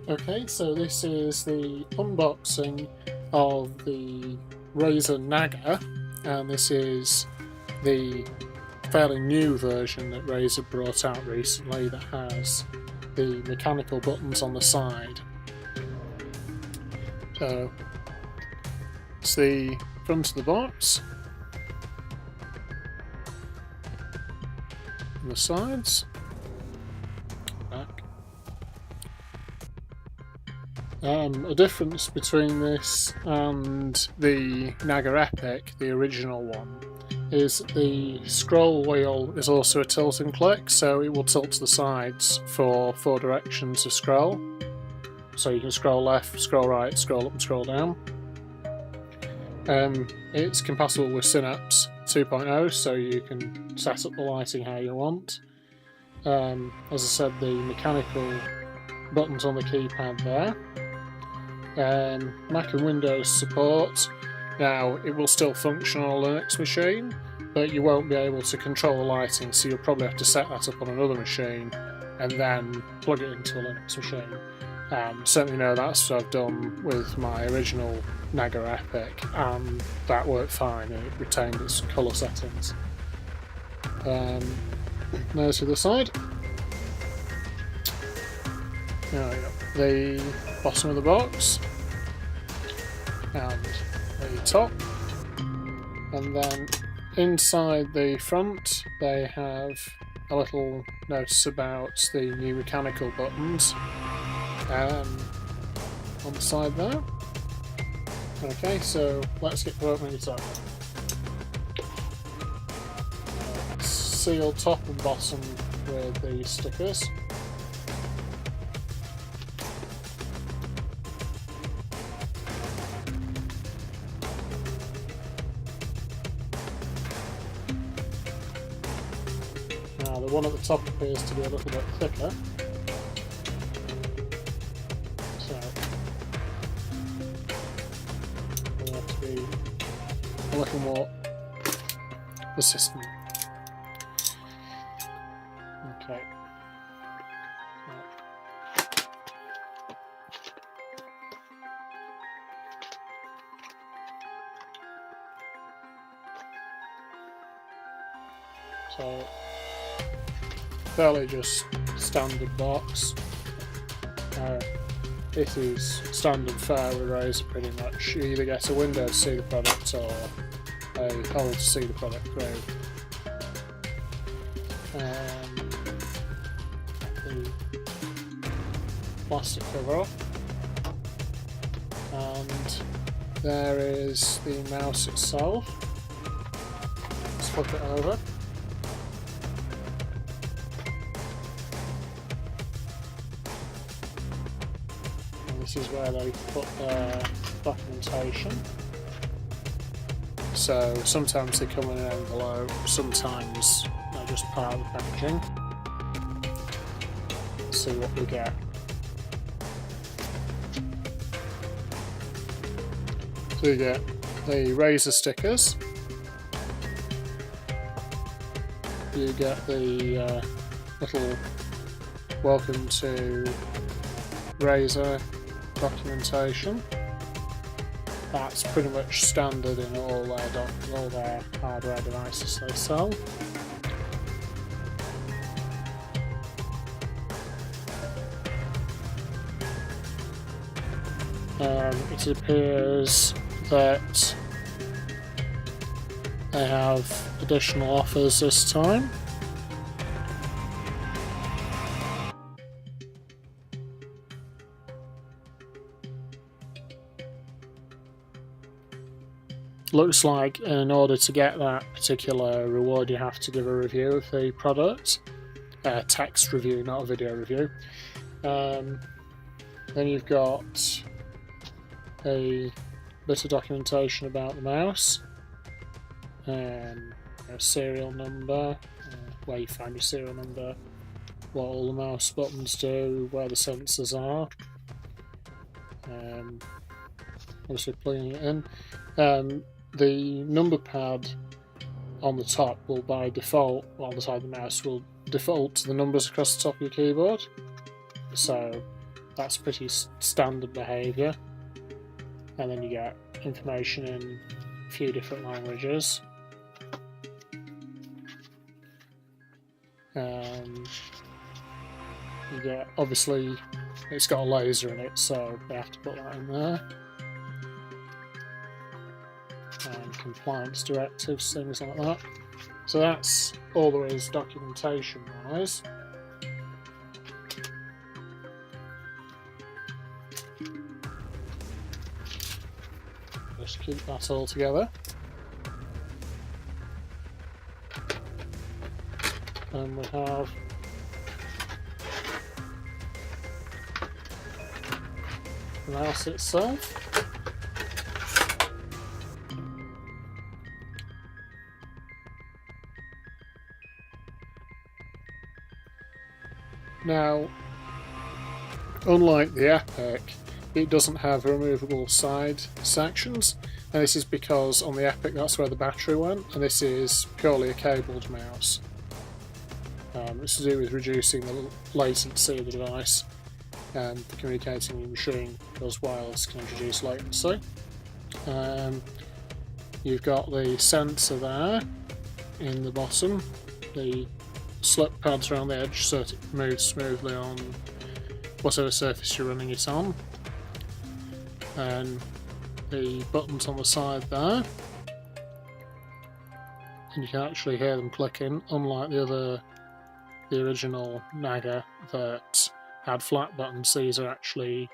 Okay, so this is the unboxing of the Razer Naga, and this is the fairly new version that Razer brought out recently that has the mechanical buttons on the side. So it's the front of the box and the sides, back. A difference between this and the Naga Epic, the original one, is the scroll wheel is also a tilt and click, so it will tilt to the sides for 4 directions to scroll. So you can scroll left, scroll right, scroll up and scroll down. It's compatible with Synapse 2.0, so you can set up the lighting how you want. As I said, the mechanical buttons on the keypad there. Mac and Windows support. Now, it will still function on a Linux machine, but you won't be able to control the lighting, so you'll probably have to set that up on another machine and then plug it into a Linux machine. Certainly know that's what I've done with my original Naga Epic, and that worked fine, and it retained its colour settings. There's the other side. There we go. The bottom of the box and the top, and then inside the front they have a little notice about the new mechanical buttons on the side there. Okay, so let's get to opening it up. Sealed top and bottom with the stickers. Now the one at the top appears to be a little bit thicker, so we'll have to be a little more persistent. Okay. So fairly just standard box. It is standard fare with Razer pretty much. You either get a window to see the product or a hole to see the product through. The plastic cover off, and there is the mouse itself. Let's flip it over. This is where they put their documentation. So sometimes they come in an envelope, sometimes they're just part of the packaging. Let's see what we get. So you get the Razer stickers. You get the little welcome to Razer documentation. That's pretty much standard in all their hardware devices they sell. It appears that they have additional offers this time. Looks like in order to get that particular reward you have to give a review of the product. Text review, not a video review. Then you've got a bit of documentation about the mouse, a serial number, where you find your serial number, what all the mouse buttons do, where the sensors are, obviously plugging it in. The number pad on the top will by default, on the side of the mouse, will default to the numbers across the top of your keyboard. So that's pretty standard behaviour. And then you get information in a few different languages. You get, obviously, it's got a laser in it, so they have to put that in there. And compliance directives, things like that. So that's all there is documentation wise. Just keep that all together. And we have the mouse itself. Now, unlike the Epic, it doesn't have removable side sections, and this is because on the Epic that's where the battery went, and this is purely a cabled mouse. It's to do with reducing the latency of the device, and for communicating with the machine, because wireless can introduce latency. You've got the sensor there in the bottom, the slip pads around the edge so that it moves smoothly on whatever surface you're running it on, and the buttons on the side there, and you can actually hear them clicking, unlike the original Naga that had flat buttons. These are actually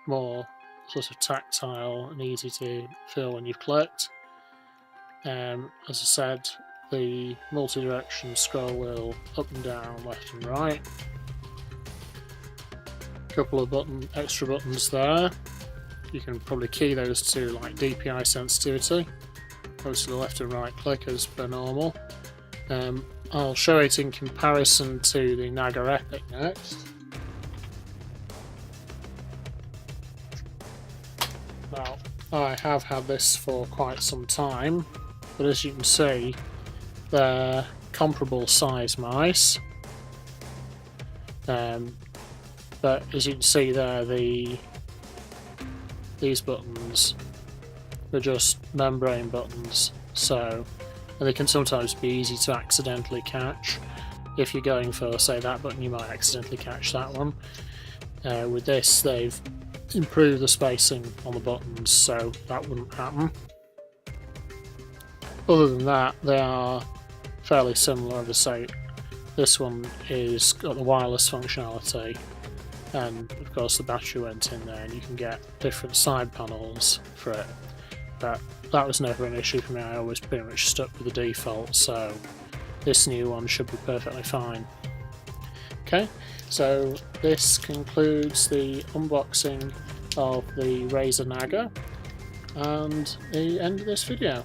more sort of tactile and easy to feel when you've clicked. As I said, the multi-direction scroll wheel up and down, left and right. A couple of extra buttons there. You can probably key those to like DPI sensitivity. Obviously the left and right click as per normal. I'll show it in comparison to the Naga Epic next. Now, I have had this for quite some time, but as you can see, they're comparable size mice. But as you can see there, these buttons are just membrane buttons, and they can sometimes be easy to accidentally catch. If you're going for, say, that button, you might accidentally catch that one. With this, they've improved the spacing on the buttons, so that wouldn't happen. Other than that, they are fairly similar. As I say, this one is got the wireless functionality, and of course the battery went in there, and you can get different side panels for it. But that was never an issue for me. I always pretty much stuck with the default, so this new one should be perfectly fine. Okay, so this concludes the unboxing of the Razer Naga and the end of this video.